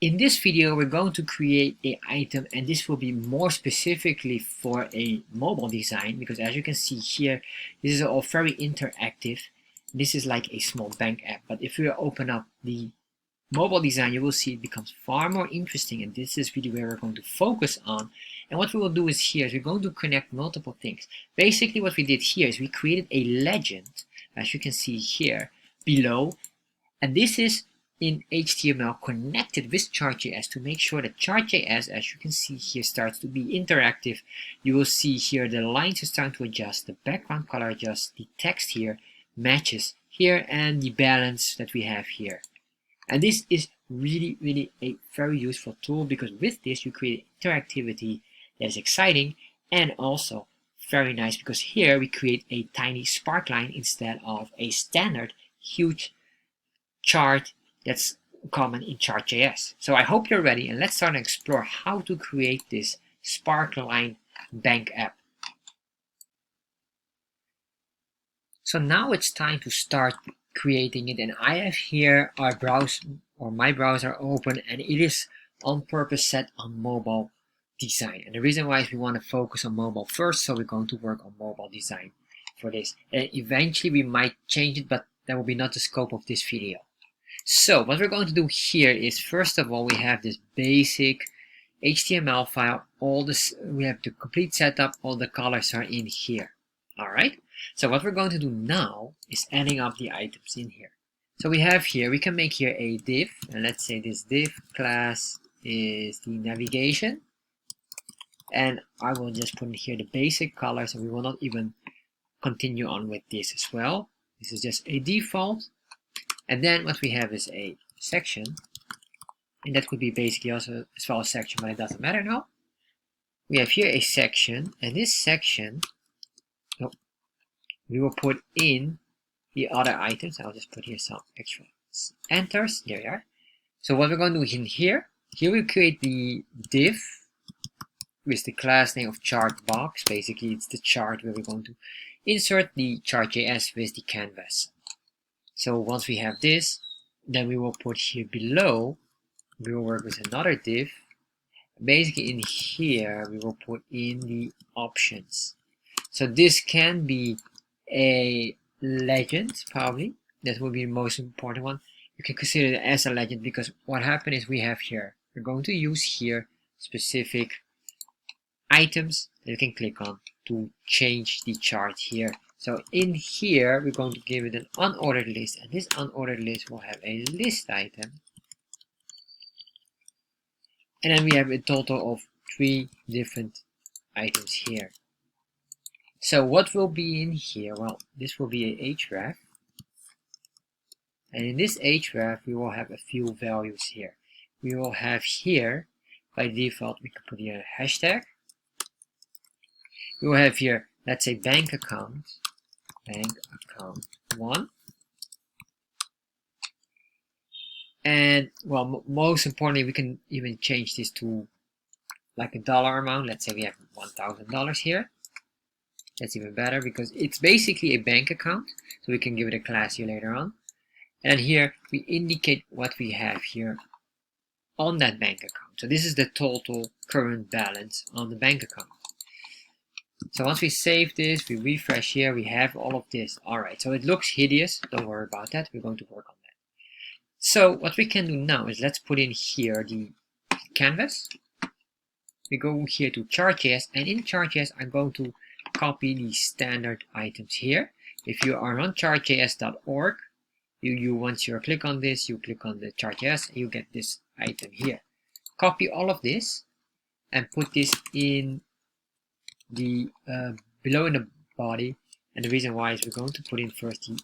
In this video, we're going to create an item, and this will be more specifically for a mobile design, because as you can see here, this is all very interactive. This is like a small bank app, but if we open up the mobile design, you will see it becomes far more interesting, and this is really where we're going to focus on. And what we will do is here is we're going to connect multiple things. Basically what we did here is we created a legend, as you can see here below, and this is in HTML connected with ChartJS to make sure that ChartJS, as you can see here, starts to be interactive. You will see here the lines are starting to adjust, the background color adjusts, the text here matches here, and the balance that we have here. And this is really a very useful tool, because with this you create interactivity that is exciting and also very nice, because here we create a tiny sparkline instead of a standard huge chart that's common in ChartJS. So I hope you're ready, and let's start and explore how to create this Sparkline bank app. So now it's time to start creating it, and I have here our browser or my browser open, and it is on purpose set on mobile design. And the reason why is we want to focus on mobile first, so we're going to work on mobile design for this. And eventually we might change it, but that will be not the scope of this video. So what we're going to do here is, first of all, we have this basic HTML file. We have the complete setup. All the colors are in here. All right. So what we're going to do now is adding up the items in here. So we have here, we can make here a div, and let's say this div class is the navigation, and I will just put in here the basic colors, and we will not even continue on with this as well. This is just a default. And then what we have is a section, and that could be basically also as well a section, but it doesn't matter now. We have here a section, and this section, we will put in the other items. I'll just put here some extra enters. There we are. So what we're going to do in here we create the div with the class name of chart box. Basically, it's the chart where we're going to insert the ChartJS with the canvas. So once we have this, then we will put here below, we will work with another div. Basically in here, we will put in the options. So this can be a legend, probably. That will be the most important one. You can consider it as a legend, because what happened is we have here, we're going to use here specific items that you can click on to change the chart here. So in here, we're going to give it an unordered list, and this unordered list will have a list item. And then we have a total of 3 different items here. So what will be in here? Well, this will be a href. And in this href, we will have a few values here. We will have here, by default, we can put here a hashtag. We will have here, let's say, bank account 1, and well, most importantly, we can even change this to like a dollar amount. Let's say we have $1,000 here. That's even better, because it's basically a bank account, so we can give it a class here later on. And here we indicate what we have here on that bank account. So this is the total current balance on the bank account. So once we save this, we refresh here, we have all of this. Alright, so it looks hideous. Don't worry about that. We're going to work on that. So what we can do now is let's put in here the canvas. We go here to ChartJS, and in ChartJS, I'm going to copy the standard items here. If you are on chartjs.org, once you click on this, you click on the ChartJS, and you get this item here. Copy all of this and put this in the below in the body, and the reason why is we're going to put in first the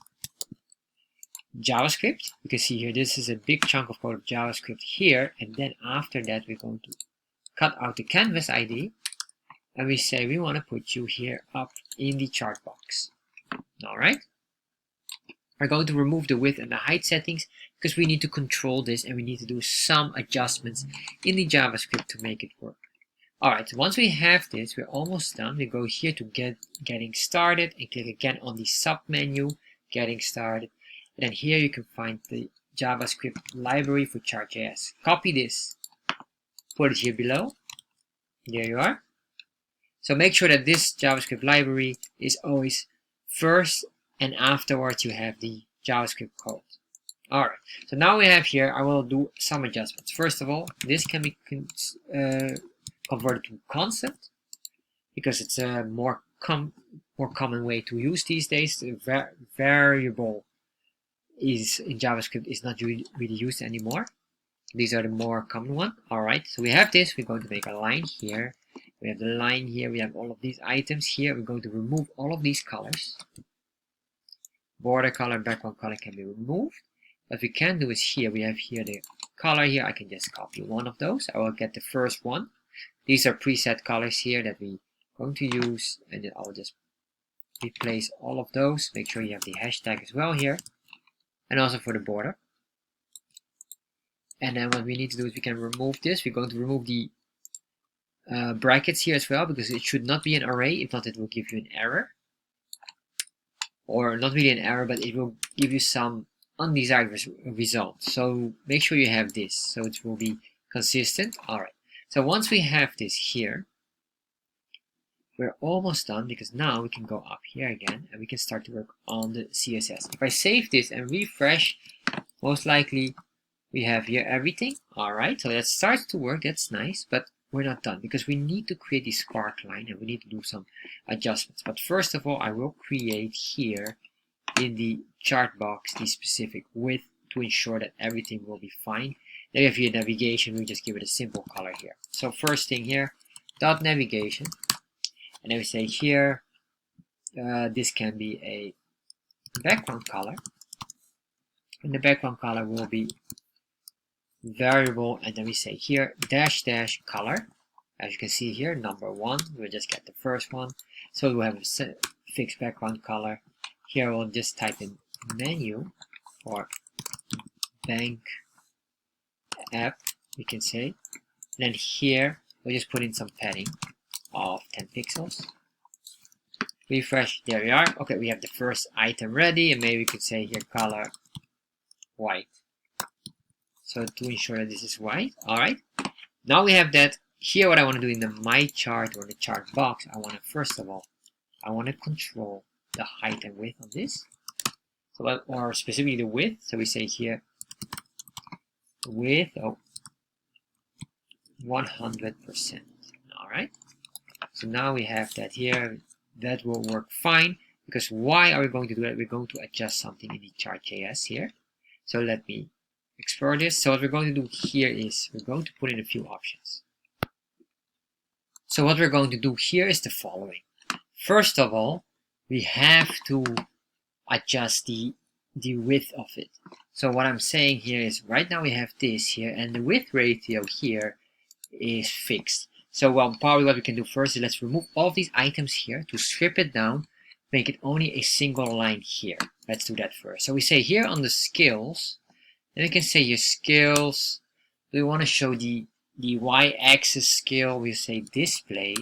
JavaScript. You can see here this is a big chunk of code of JavaScript here, and then after that we're going to cut out the canvas ID, and we say we want to put you here up in the chart box. Alright, we're going to remove the width and the height settings, because we need to control this, and we need to do some adjustments in the JavaScript to make it work. Alright, so once we have this, we're almost done. We go here to getting started, and click again on the sub menu, getting started. And then here you can find the JavaScript library for ChartJS. Copy this, put it here below. There you are. So make sure that this JavaScript library is always first, and afterwards you have the JavaScript code. Alright, so now we have here, I will do some adjustments. First of all, this can be converted to constant, because it's a more common way to use these days. The variable is in JavaScript is not really used anymore. These are the more common one. Alright, so we have this. We're going to make a line here. We have the line here. We have all of these items here. We're going to remove all of these colors. Border color, background color can be removed. What we can do is here, we have here the color here. I can just copy one of those. I will get the first one. These are preset colors here that we're going to use. And then I'll just replace all of those. Make sure you have the hashtag as well here. And also for the border. And then what we need to do is we can remove this. We're going to remove the brackets here as well, because it should not be an array. If not, it will give you an error. Or not really an error, but it will give you some undesired result. So make sure you have this, so it will be consistent. Alright, so once we have this here, we're almost done, because now we can go up here again and we can start to work on the CSS. If I save this and refresh, most likely we have here everything. Alright, so that starts to work. That's nice, but we're not done, because we need to create the Sparkline and we need to do some adjustments. But first of all, I will create here in the chart box the specific width to ensure that everything will be fine. Then we have here navigation. We just give it a simple color here. So first thing here, dot navigation, and then we say here this can be a background color, and the background color will be variable, and then we say here dash dash color. As you can see here, number 1, we'll just get the first one. So we'll have a fixed background color. Here we'll just type in menu or bank app, we can say. And then here we'll just put in some padding of 10 pixels. Refresh, there we are. Okay, we have the first item ready, and maybe we could say here color white. So to ensure that this is white. Alright, now we have that. Here what I want to do in the my chart or the chart box, I want to first of all, I want to control the height and width of this. So or specifically the width. So we say here width of 100%. Alright, so now we have that here. That will work fine, because why are we going to do that? We're going to adjust something in the ChartJS here. So let me explore this. So what we're going to do here is we're going to put in a few options. So what we're going to do here is the following. First of all, we have to adjust the width of it. So what I'm saying here is right now we have this here, and the width ratio here is fixed. So probably what we can do first is let's remove all of these items here to strip it down, make it only a single line here. Let's do that first. So we say here on the skills, then we can say your skills, we want to show the y-axis scale. We say display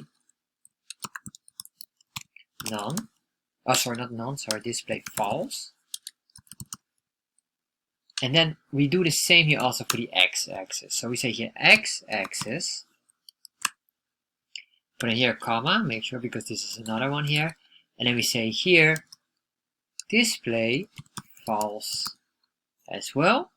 none. Oh, sorry, not none, sorry, display false. And then we do the same here also for the x-axis. So we say here x-axis, put in here comma, make sure, because this is another one here. And then we say here display false as well.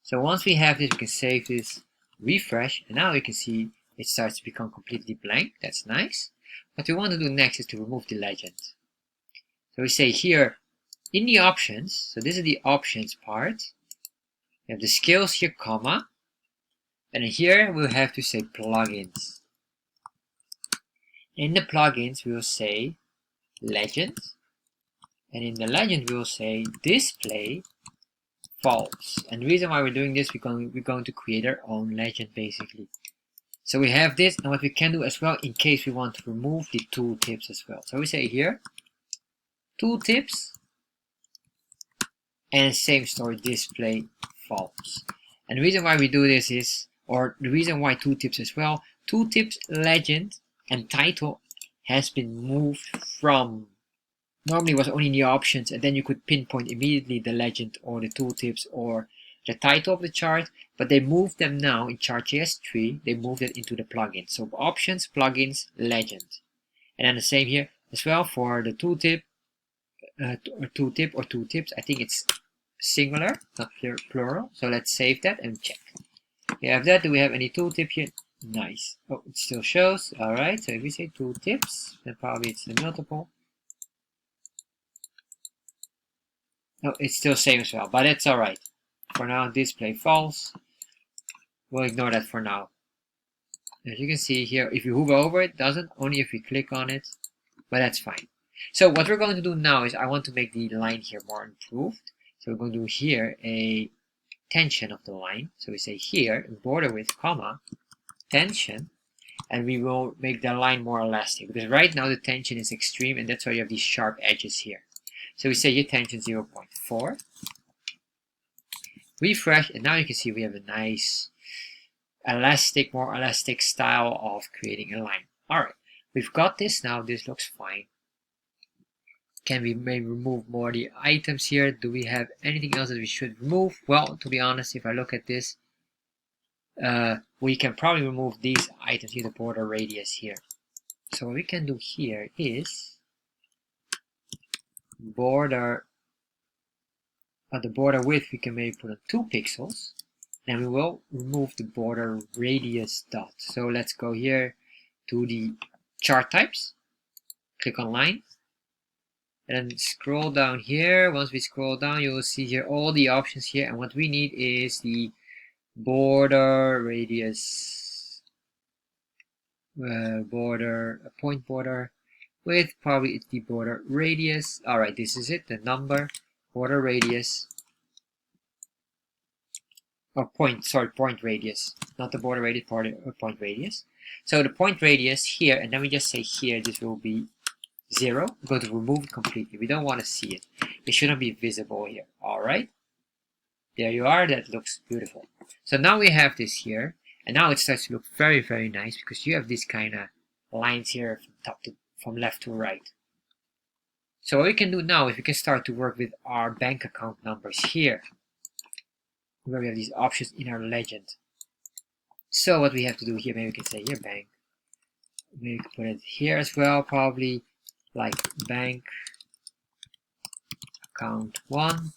So once we have this, we can save this, refresh, and now you can see it starts to become completely blank. That's nice. What we want to do next is to remove the legend. So we say here in the options, so this is the options part, we have the skills here, comma, and here we'll have to say plugins. In the plugins we will say legend, and in the legend we will say display false. And the reason why we're doing this, we're going to create our own legend basically. So we have this, and what we can do as well in case we want to remove the tooltips as well. So we say here tooltips, and same story, display false. And the reason why we do this is, or the reason why tooltips as well, tooltips legend and title has been moved from normally was only in the options, and then you could pinpoint immediately the legend or the tooltips or the title of the chart, but they moved them now in ChartJS 3, they moved it into the plugin. So options, plugins, legend. And then the same here as well for the tooltip, or tooltips. I think it's singular, not plural. So let's save that and check. We have that. Do we have any tooltip here? Nice. Oh, it still shows. Alright, so if we say tooltips, then probably it's a multiple. No, it's still same as well, but that's alright. For now, display false. We'll ignore that for now. As you can see here, if you hover over it, doesn't, only if we click on it, but that's fine. So what we're going to do now is I want to make the line here more improved. So we're going to do here a tension of the line. So we say here, border width, comma, tension, and we will make the line more elastic, because right now the tension is extreme, and that's why you have these sharp edges here. So we say here tension 0.4, refresh, and now you can see we have a nice elastic, more elastic style of creating a line. Alright, we've got this now. This looks fine. Can we maybe remove more of the items here? Do we have anything else that we should remove? Well, to be honest, if I look at this, we can probably remove these items here, the border radius here. So what we can do here is border, the border width we can maybe put on 2 pixels. Then we will remove the border radius dot. So let's go here to the chart types, click on line, and then scroll down here. Once we scroll down, you will see here all the options here, and what we need is the border radius, point border width, probably it's the border radius. Alright, this is it, the number, border radius, or point radius, not the border radius, point radius. So the point radius here, and then we just say here, this will be 0. We're going to remove it completely. We don't want to see it. It shouldn't be visible here. Alright. There you are. That looks beautiful. So now we have this here, and now it starts to look very, very nice, because you have these kind of lines here from left to right. So what we can do now is we can start to work with our bank account numbers here, where we have these options in our legend. So what we have to do here, maybe we can say here bank. Maybe we can put it here as well, probably like bank account 1,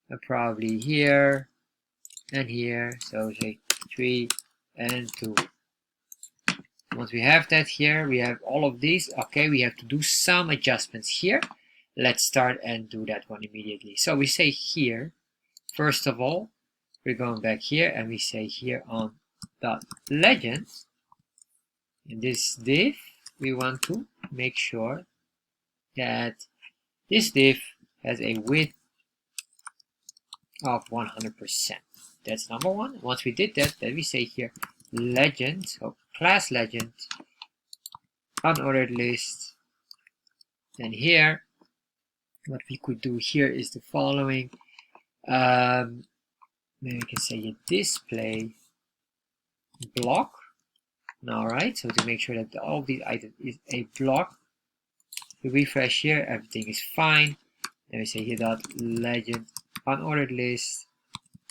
and probably here and here. So say 3 and 2. Once we have that here, we have all of these. Okay, we have to do some adjustments here. Let's start and do that one immediately. So we say here, first of all, we're going back here, and we say here on dot legend, in this div, we want to make sure that this div has a width of 100%. That's number one. Once we did that, then we say here legend, so class legend, unordered list. And here, what we could do here is the following. Maybe we can say a display block. Alright, so to make sure that all of these items is a block, we refresh here, everything is fine. Then we say here dot legend unordered list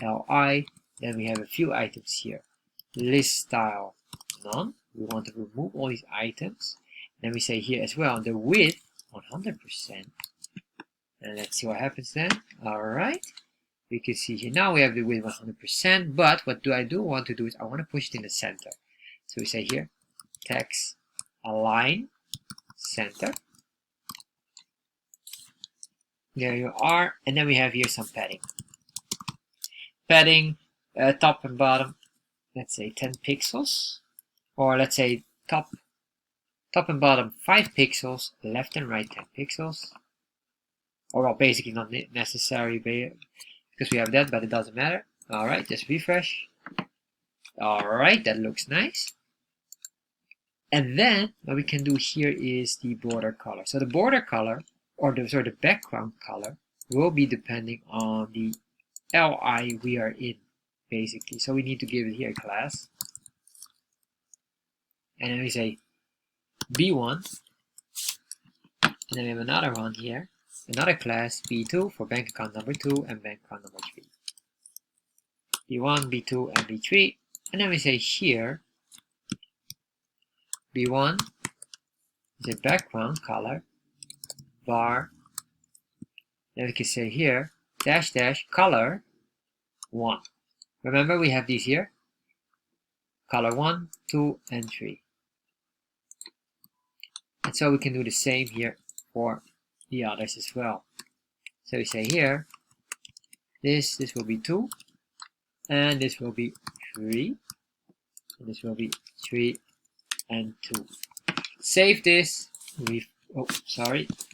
li. Then we have a few items here. List style none. We want to remove all these items. Then we say here as well the width 100%. And let's see what happens then. Alright. We can see here now we have the width 100%, but what do I want to do is I want to push it in the center. So we say here text align center. There you are, and then we have here some padding. Padding top and bottom, let's say 10 pixels, or let's say top and bottom 5 pixels, left and right 10 pixels. Or well, basically not necessary because we have that, but it doesn't matter. Alright, just refresh. Alright, that looks nice. And then what we can do here is the border color. So the border color, or the background color, will be depending on the LI we are in, basically. So we need to give it here a class. And then we say B1 And then we have another one here, another class B2 for bank account number 2 and bank account number 3. B1, B2, and B3. And then we say here, B1 is a background color, var. Then we can say here, dash dash color 1. Remember we have these here, color 1, 2, and 3. And so we can do the same here for the others as well. So we say here, this will be 2, and this will be 3, and this will be 3 and 2. Save this, and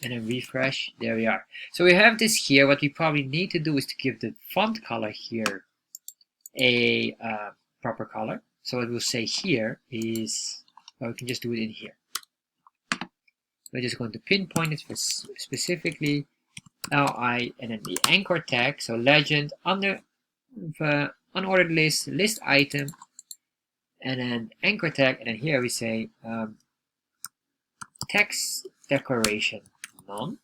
then refresh. There we are. So we have this here. What we probably need to do is to give the font color here a proper color. So what we'll say here is, well, we can just do it in here. We're just going to pinpoint it for specifically li, and then the anchor tag. So legend under the unordered list item, and then anchor tag, and then here we say text declaration none.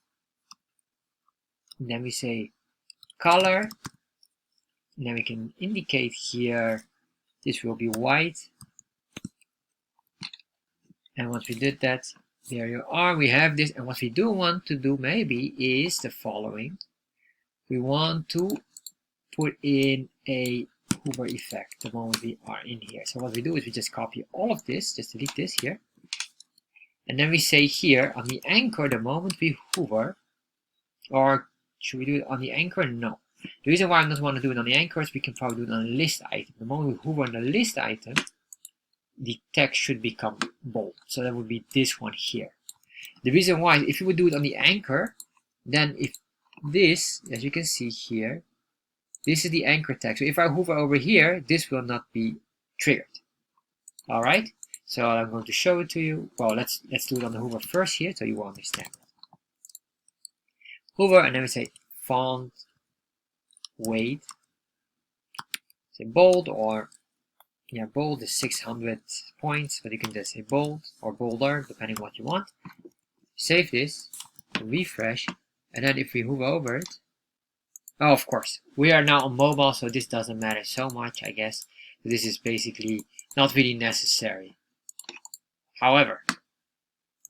And then we say color, and then we can indicate here this will be white. And once we did that, there you are, we have this. And what we do want to do maybe is the following. We want to put in a hover effect the moment we are in here. So what we do is we just copy all of this, just delete this here. And then we say here on the anchor the moment we hover, or should we do it on the anchor? No. The reason why I don't want to do it on the anchor is we can probably do it on a list item. The moment we hover on the list item, the text should become bold. So that would be this one here. The reason why, if you would do it on the anchor, then if this, as you can see here, this is the anchor text. So if I hover over here, this will not be triggered. All right. So I'm going to show it to you. Well, let's do it on the hover first here, so you will understand. Hover, and then we say font weight. Say bold, or yeah, bold is 600 points, but you can just say bold or bolder, depending on what you want. Save this, refresh, and then if we hover over it, oh, of course, we are now on mobile, so this doesn't matter so much, I guess. This is basically not really necessary. However,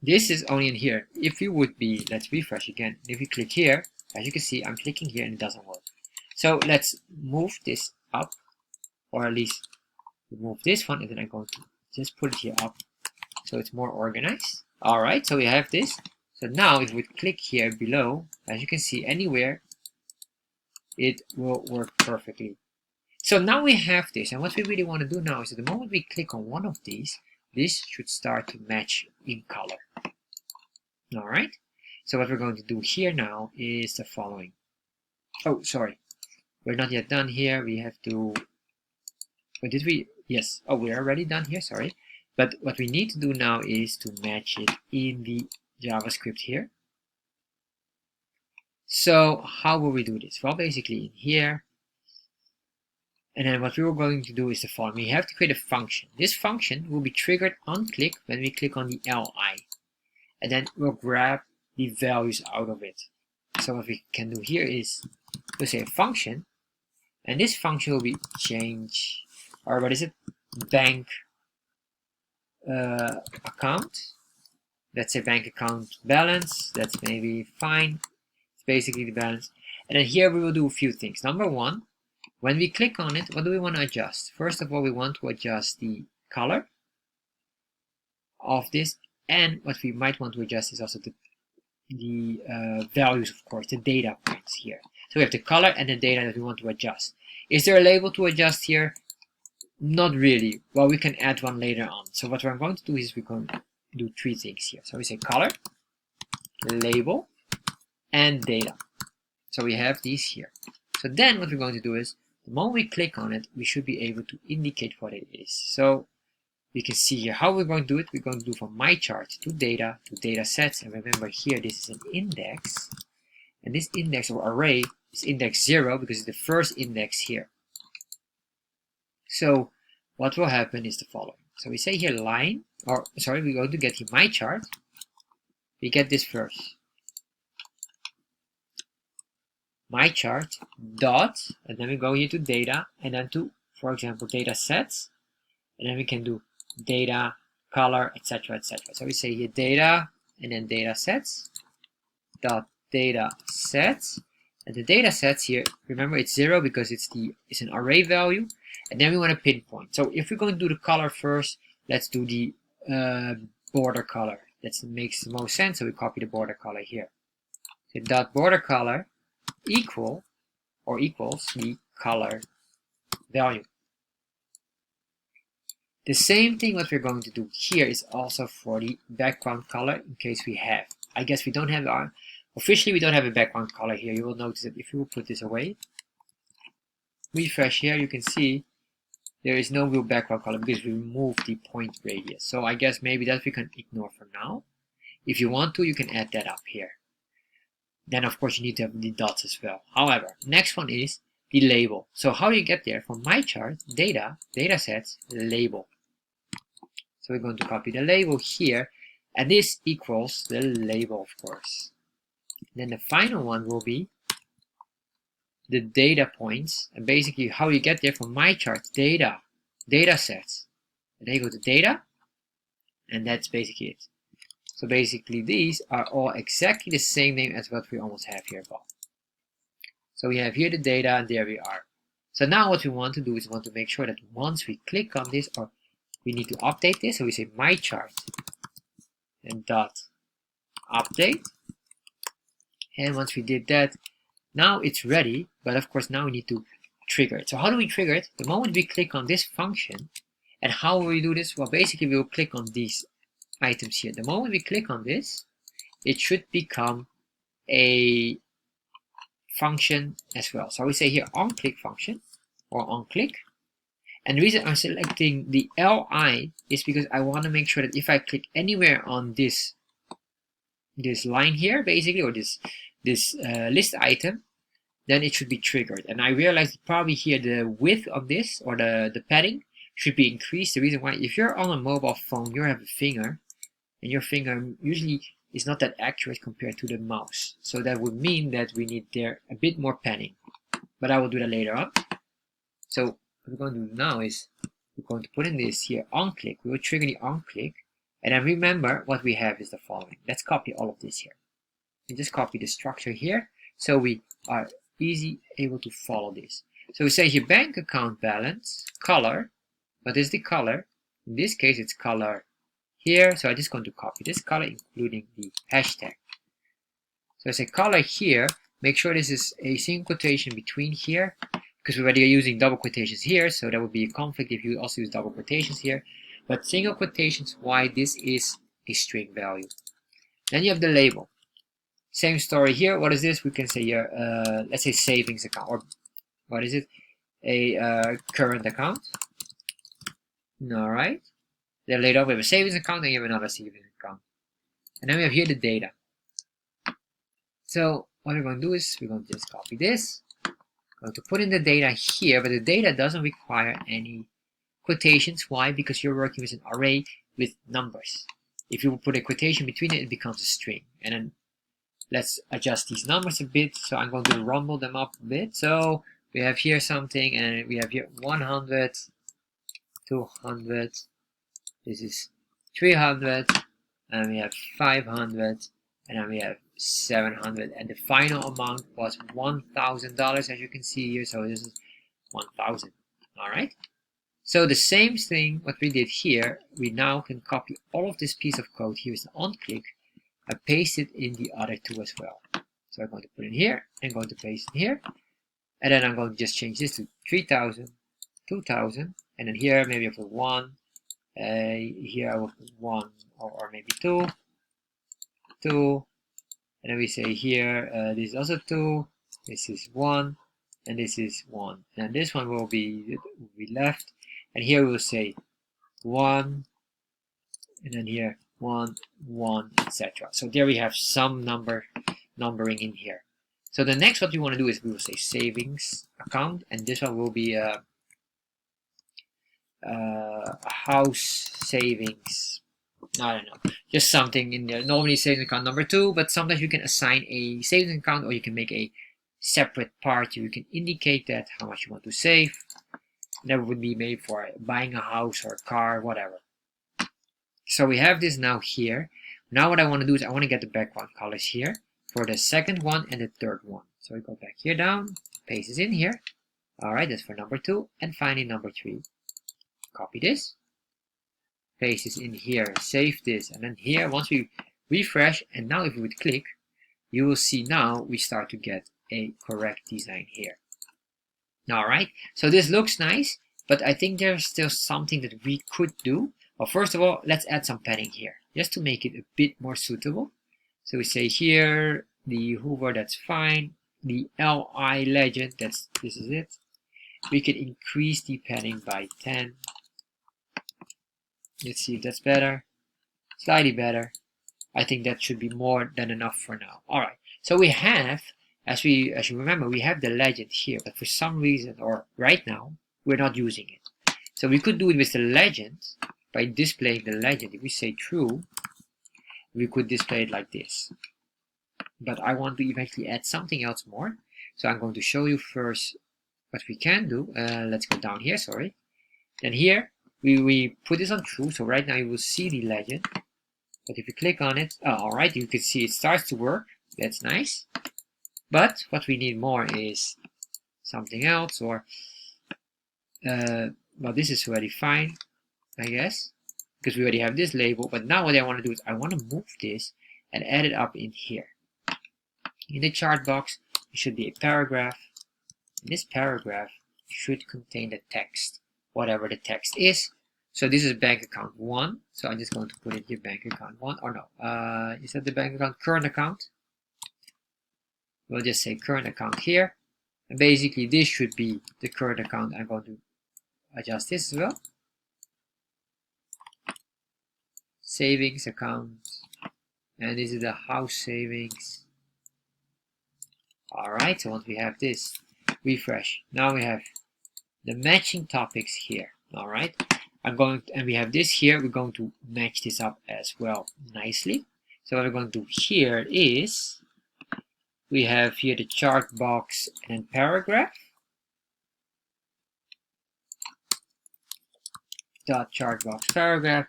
this is only in here. If you would be, let's refresh again. If you click here, as you can see, I'm clicking here and it doesn't work. So let's move this up, or at least remove this one, and then I'm going to just put it here up so it's more organized. Alright, so we have this. So now if we click here below, as you can see, anywhere, it will work perfectly. So now we have this, and what we really want to do now is that the moment we click on one of these, this should start to match in color. Alright, so what we're going to do here now is the following. Oh, sorry, we're not yet done here. We have to, or did we? Yes, oh, we're already done here, sorry. But what we need to do now is to match it in the JavaScript here. So how will we do this? Well, basically in here, and then what we were going to do is the following. We have to create a function. This function will be triggered on click when we click on the li. And then we'll grab the values out of it. So what we can do here is we'll say a function, and this function will be change, or what is it? Bank account. Let's say bank account balance. That's maybe fine. It's basically the balance. And then here we will do a few things. Number one, when we click on it, what do we want to adjust? First of all, we want to adjust the color of this, and what we might want to adjust is also the values, of course, the data points here. So we have the color and the data that we want to adjust. Is there a label to adjust here? Not really. Well, we can add one later on. So what we're going to do is we're going to do three things here. So we say color, label, and data. So we have these here. So then what we're going to do is, the moment we click on it, we should be able to indicate what it is. So we can see here how we're going to do it. We're going to do from my chart to data sets. And remember here, this is an index. And this index or array is index 0 because it's the first index here. So what will happen is the following. So we say here line, or sorry, we're going to get here my chart. We get this first. my chart dot, and then we go here to data, and then to, for example, data sets, and then we can do data, color, etc., etc. So we say here data, and then data sets dot data sets, and the data sets here, remember it's 0 because it's an array value, and then we want to pinpoint. So if we're going to do the color first, let's do the border color. That makes the most sense. So we copy the border color here. So dot border color equals the color value. The same thing what we're going to do here is also for the background color, in case we have. I guess we don't have our, officially we don't have a background color here. You will notice that if you will put this away, refresh here, you can see there is no real background color because we removed the point radius. So I guess maybe that we can ignore for now. If you want to, you can add that up here. Then of course you need to have the dots as well. However, next one is the label. So how do you get there? From my chart, data, datasets, label. So we're going to copy the label here, and this equals the label, of course. Then the final one will be the data points, and basically how you get there from my chart, data, datasets. And then you go to data, and that's basically it. So basically these are all exactly the same name as what we almost have here above. So we have here the data, and there we are. So now what we want to do is we want to make sure that once we click on this, or we need to update this, so we say my chart and dot update. And once we did that, now it's ready, but of course now we need to trigger it. So how do we trigger it? The moment we click on this function, and how will we do this? Well, basically we will click on these items here. The moment we click on this, it should become a function as well. So we say here on click function, or on click. And the reason I'm selecting the LI is because I want to make sure that if I click anywhere on this line here, basically, or this list item, then it should be triggered. And I realized probably here the width of this, or the padding, should be increased. The reason why, if you're on a mobile phone, you have a finger, and your finger usually is not that accurate compared to the mouse. So that would mean that we need there a bit more padding. But I will do that later on. So what we're going to do now is we're going to put in this here on click. We will trigger the on click, and then remember what we have is the following. Let's copy all of this here. And just copy the structure here so we are easy able to follow this. So we say here bank account balance, color. What is the color? In this case it's color here, so I'm just going to copy this color including the hashtag. So I say color here, make sure this is a single quotation between here, because we already are using double quotations here, so that would be a conflict if you also use double quotations here. But single quotations, why this is a string value. Then you have the label. Same story here. What is this? We can say here, let's say savings account, or what is it? A current account. All right. Then later we have a savings account, and you have another savings account. And then we have here the data. So what we're going to do is we're going to just copy this. Going to put in the data here, but the data doesn't require any quotations. Why? Because you're working with an array with numbers. If you put a quotation between it, it becomes a string. And then let's adjust these numbers a bit. So I'm going to rumble them up a bit. So we have here something, and we have here 100, 200, this is 300, and we have 500, and then we have 700, and the final amount was $1,000, as you can see here. So this is 1,000. All right. So the same thing what we did here, we now can copy all of this piece of code here is the on click and paste it in the other two as well. So I'm going to put it here and going to paste it here, and then I'm going to just change this to 3,000, 2,000, and then here maybe I put 1. Here I will put 1 or maybe 2, 2. And then we say here, this is also 2, this is 1, and this is 1. And this one will be left. And here we will say 1, and then here 1, 1, etc. So there we have some numbering in here. So the next what we want to do is we will say savings account, and this one will be a house savings. I don't know, just something in there. Normally savings account number 2, but sometimes you can assign a savings account, or you can make a separate part. You can indicate that how much you want to save. That would be maybe for buying a house or a car, whatever. So we have this now here. Now what I want to do is I want to get the background colors here for the second one and the third one. So we go back here down, paste this in here. Alright, that's for number 2. And finally number 3. Copy this, paste this in here, save this, and then here once we refresh, and now if we would click, you will see now we start to get a correct design here. Alright, so this looks nice, but I think there's still something that we could do. Well, first of all, let's add some padding here, just to make it a bit more suitable. So we say here, the hover, that's fine. The LI legend, this is it. We can increase the padding by 10. Let's see if that's better. Slightly better. I think that should be more than enough for now. Alright, so we have, as you remember, we have the legend here, but for some reason, or right now, we're not using it. So we could do it with the legend by displaying the legend. If we say true, we could display it like this. But I want to eventually add something else more. So I'm going to show you first what we can do. Let's go down here, sorry. Then here, we put this on true. So right now you will see the legend. But if you click on it, alright, you can see it starts to work. That's nice. But what we need more is something else, or well, this is already fine, I guess, because we already have this label. But now what I want to do is I want to move this and add it up in here. In the chart box, it should be a paragraph. And this paragraph should contain the text, whatever the text is. So this is bank account 1. So I'm just going to put in here bank account 1, or no, is that the bank account current account? We'll just say current account here. And basically this should be the current account. I'm going to adjust this as well. Savings account. And this is the house savings. Alright, so once we have this, refresh. Now we have the matching topics here. Alright. And we have this here. We're going to match this up as well nicely. So what we're going to do here is we have here the chart box and paragraph. Dot chart box paragraph.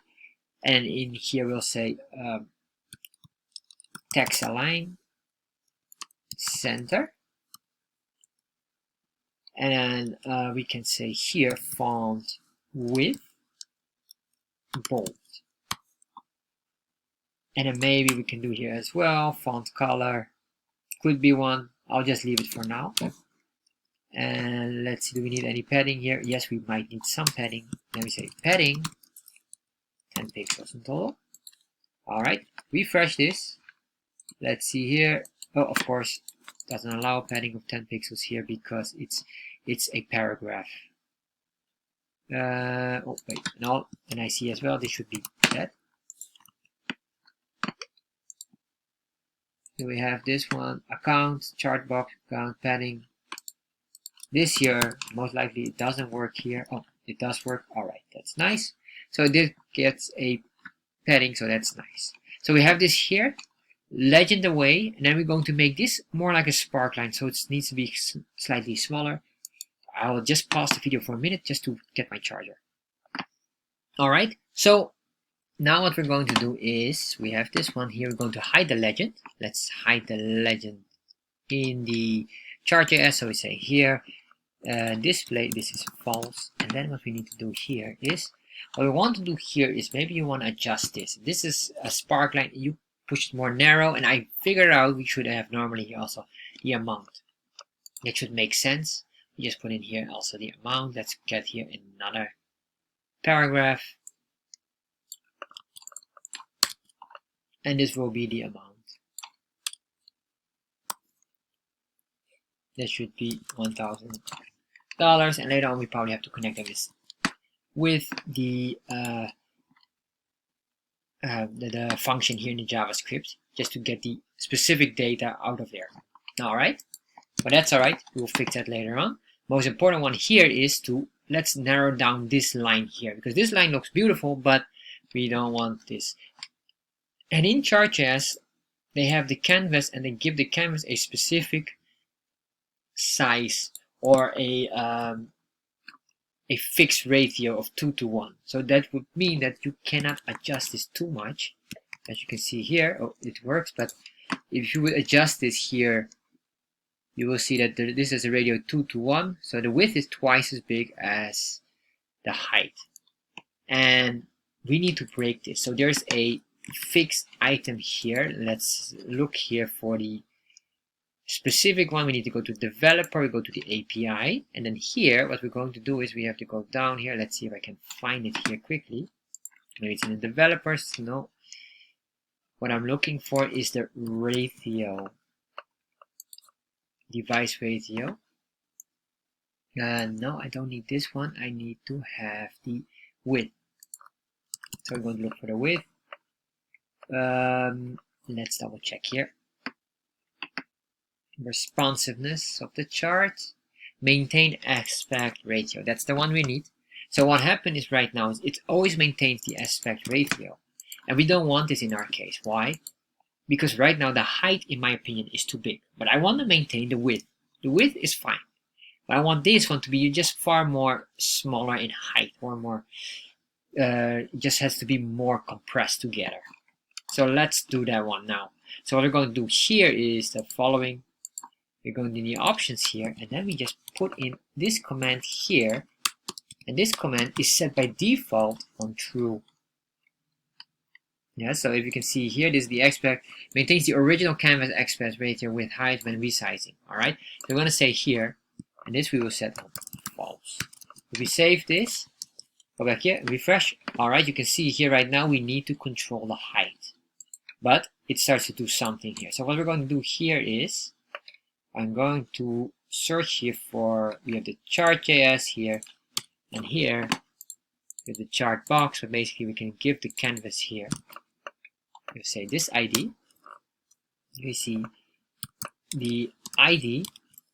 And in here we'll say text align center. And then we can say here font width bold. And then maybe we can do here as well font color, could be one. I'll just leave it for now. And let's see, do we need any padding here? Yes, we might need some padding. Let me say padding 10 pixels in total. Alright, refresh this. Let's see here. Oh, of course, doesn't allow padding of 10 pixels here because it's a paragraph. Oh wait, no, and I see as well this should be that. So we have this one, account, chart box, account, padding. This here, most likely it doesn't work here. Oh, it does work. Alright, that's nice. So this gets a padding, so that's nice. So we have this here, legend away, and then we're going to make this more like a sparkline, so it needs to be slightly smaller. I will just pause the video for a minute just to get my charger. Alright, so now what we're going to do is, we have this one here, we're going to hide the legend. Let's hide the legend in the ChartJS. So we say here, display, this is false. And then what we need to do here is, what we want to do here is maybe you want to adjust this. This is a sparkline, you push it more narrow, and I figured out we should have normally here also the amount. It should make sense. We just put in here also the amount. Let's get here another paragraph. And this will be the amount. That should be $1,000. And later on we probably have to connect them with the function here in the JavaScript just to get the specific data out of there. Alright, but that's alright, we'll fix that later on. Most important one here is to, let's narrow down this line here, because this line looks beautiful, but we don't want this. And in ChartJS, they have the canvas, and they give the canvas a specific size or a fixed ratio of 2:1. So that would mean that you cannot adjust this too much. As you can see here, oh, it works, but if you would adjust this here, you will see that this is a ratio 2:1, so the width is twice as big as the height. And we need to break this. So there's a fixed item here. Let's look here for the specific one. We need to go to developer, we go to the API, and then here what we're going to do is we have to go down here. Let's see if I can find it here quickly. Maybe it's in the developers. No. What I'm looking for is the ratio, device ratio. No, I don't need this one. I need to have the width. So we're going to look for the width. Let's double check here. Responsiveness of the chart. Maintain aspect ratio. That's the one we need. So what happened is right now, it always maintains the aspect ratio. And we don't want this in our case. Why? Because right now the height, in my opinion, is too big. But I want to maintain the width. The width is fine. But I want this one to be just far more smaller in height, or more, it just has to be more compressed together. So let's do that one now. So what we're going to do here is the following. We're going to the options here, and then we just put in this command here. And this command is set by default on true. Yeah, so if you can see here, this is the aspect, maintains the original canvas aspect ratio with height when resizing. Alright, so we're going to say here, and this we will set on false. If we save this, go back here, refresh. Alright, you can see here right now we need to control the height. But it starts to do something here. So what we're going to do here is, I'm going to search here for, we have the ChartJS here, and here, we have the chart box, but basically we can give the canvas here. We say this ID. We see the ID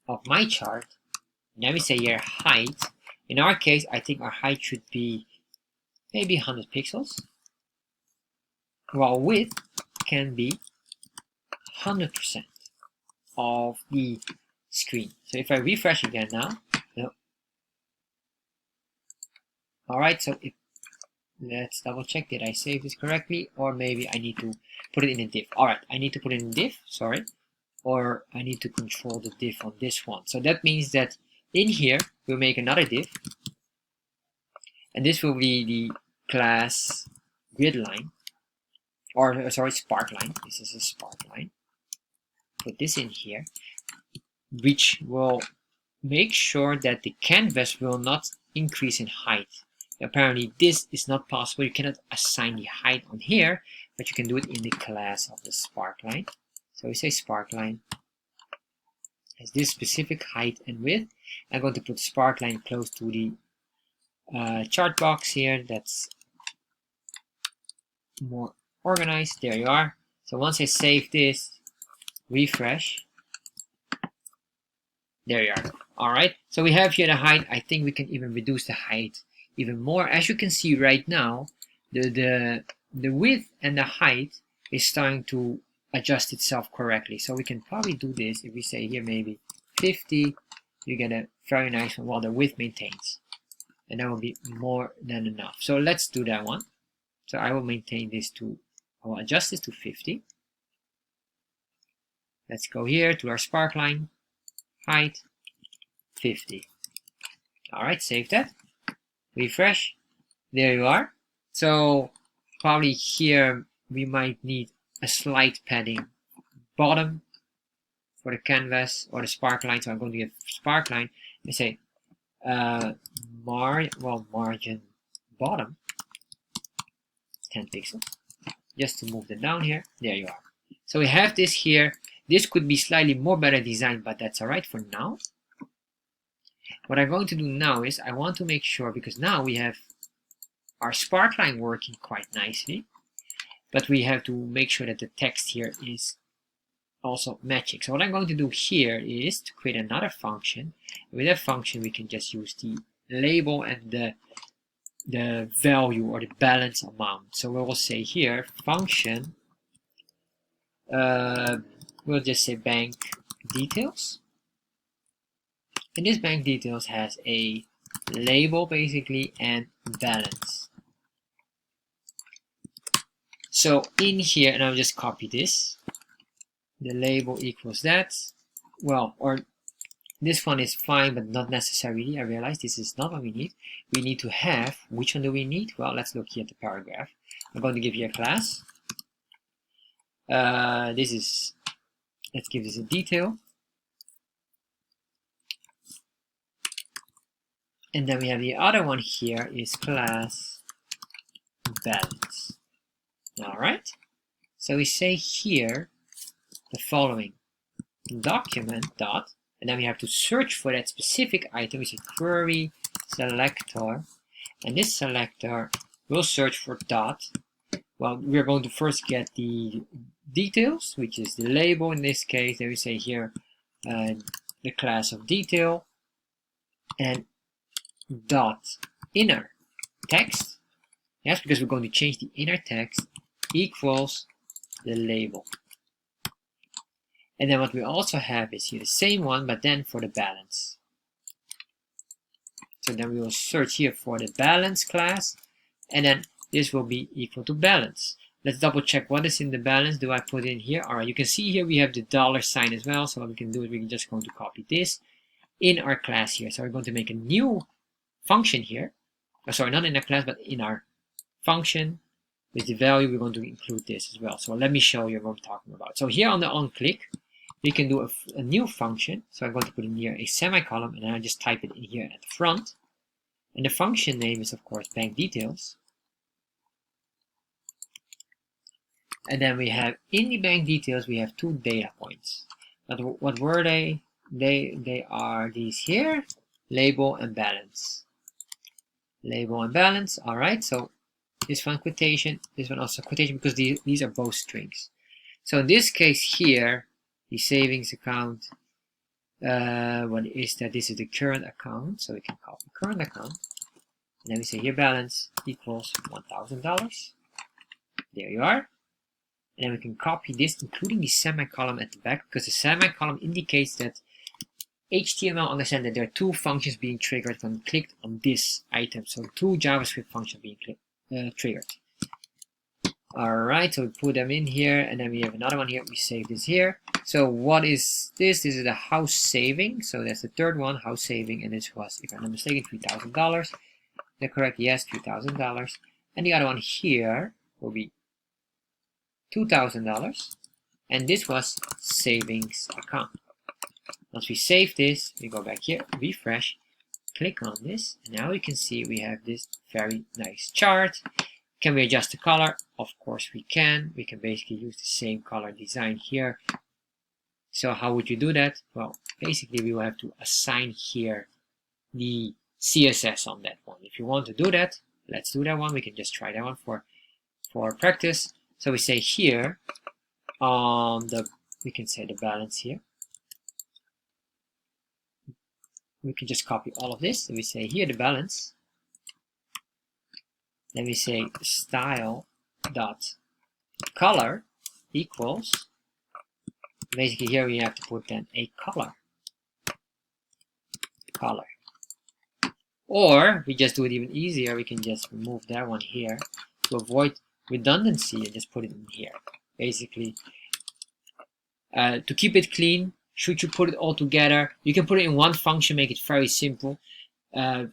of my chart. And then we say here height. In our case, I think our height should be maybe 100 pixels. While width can be 100% of the screen. So if I refresh again now, no. Alright, so let's double check, did I save this correctly? Or maybe I need to put it in a div. Alright, I need to put it in div, sorry. Or I need to control the div on this one. So that means that in here, we'll make another div. And this will be the class gridline. Or, sorry, sparkline. This is a sparkline. Put this in here. Which will make sure that the canvas will not increase in height. Apparently this is not possible. You cannot assign the height on here, but you can do it in the class of the sparkline. So we say sparkline has this specific height and width. I'm going to put sparkline close to the chart box here. That's more organized. There you are. So once I save this, refresh. There you are. Alright, so we have here the height. I think we can even reduce the height even more. As you can see right now, the width and the height is starting to adjust itself correctly. So we can probably do this. If we say here maybe 50, you get a very nice one while the width maintains. And that will be more than enough. So let's do that one. So I will maintain this to, I will adjust this to 50. Let's go here to our sparkline. Height 50. Alright, save that. Refresh. There you are. So probably here we might need a slight padding bottom for the canvas or the sparkline. So I'm going to get sparkline and say margin bottom 10 pixels. Just to move them down here. There you are. So we have this here. This could be slightly more better designed, but that's alright for now. What I'm going to do now is I want to make sure, because now we have our sparkline working quite nicely, but we have to make sure that the text here is also matching. So what I'm going to do here is to create another function. With that function, we can just use the label and the value or the balance amount. So we will say here function. We'll just say bank details. And this bank details has a label basically and balance. So in here, and I'll just copy this, the label equals that. Well, or this one is fine, but not necessarily. I realize this is not what we need. We need to have, which one do we need? Well, let's look here at the paragraph. I'm going to give you a class. Let's give this a detail. And then we have the other one here is class balance. All right. So we say here the following: document dot, and then we have to search for that specific item. We say query selector, and this selector will search for dot. Well, we're going to first get the details, which is the label in this case. Then we say here the class of detail, and dot inner text. Yes, because we're going to change the inner text equals the label. And then what we also have is here the same one, but then for the balance. So then we will search here for the balance class, and then this will be equal to balance. Let's double check what is in the balance. Do I put in here? All right, you can see here we have the $sign as well. So what we can do is we're just going to copy this in our class here. So we're going to make a new function here. Oh, sorry, not in a class, but in our function with the value. We're going to include this as well. So let me show you what I'm talking about. So here on the onClick, we can do a new function. So I'm going to put in here a semicolon, and then I just type it in here at the front. And the function name is, of course, bank details. And then we have in the bank details, we have 2 data points. But what were they? They are these here, label and balance. Label and balance. All right. So this one quotation, this one also quotation, because these are both strings. So in this case here, the savings account, what is that? This is the current account. So we can copy current account. And then we say here balance equals $1,000. There you are. And then we can copy this, including the semicolon at the back, because the semicolon indicates that HTML understands that there are 2 functions being triggered when clicked on this item. So 2 JavaScript functions being triggered. Alright, so we put them in here, and then we have another one here. We save this here. So what is this? This is the house saving. So that's the third one, house saving, and this was, if I'm not mistaken, $3,000. Is that correct? Yes, $3,000. And the other one here will be $2,000, and this was savings account. Once we save this, we go back here, refresh, click on this, and now you can see we have this very nice chart. Can we adjust the color? Of course we can. We can basically use the same color design here. So how would you do that? Well, basically we will have to assign here the CSS on that one. If you want to do that, let's do that one. We can just try that one for practice. So we say here on we can say the balance here. We can just copy all of this. So we say here the balance. Then we say style dot color equals. Basically here we have to put then a color. Or we just do it even easier. We can just remove that one here to avoid redundancy and just put it in here. Basically, to keep it clean, should you put it all together, you can put it in one function, make it very simple. The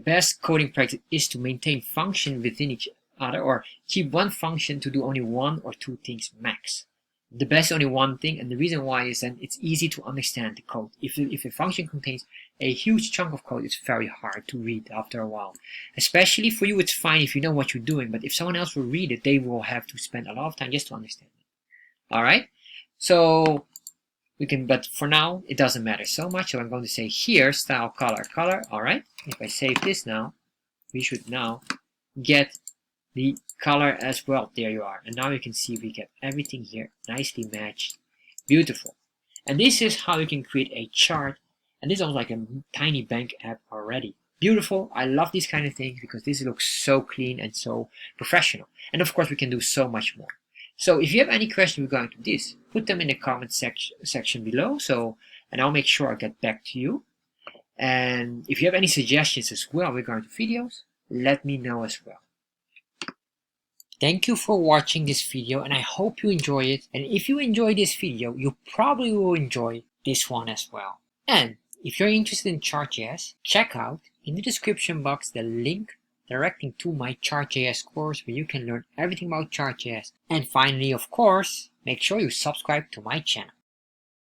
best coding practice is to maintain function within each other, or keep one function to do only 1 or 2 things max. The best only one thing, and the reason why is that it's easy to understand the code. If a function contains a huge chunk of code, it's very hard to read after a while. Especially for you, it's fine if you know what you're doing, but if someone else will read it, they will have to spend a lot of time just to understand it. Alright? So we can, but for now, it doesn't matter so much. So I'm going to say here, style color. Alright? If I save this now, we should now get the color as well. There you are. And now you can see we get everything here nicely matched. Beautiful. And this is how you can create a chart. And this is almost like a tiny bank app already. Beautiful. I love these kind of things because this looks so clean and so professional. And of course we can do so much more. So if you have any questions regarding to this, put them in the comment section below. And I'll make sure I get back to you. And if you have any suggestions as well regarding videos, let me know as well. Thank you for watching this video, and I hope you enjoy it. And if you enjoy this video, you probably will enjoy this one as well. And if you're interested in ChartJS, check out in the description box the link directing to my ChartJS course where you can learn everything about ChartJS. And finally, of course, make sure you subscribe to my channel.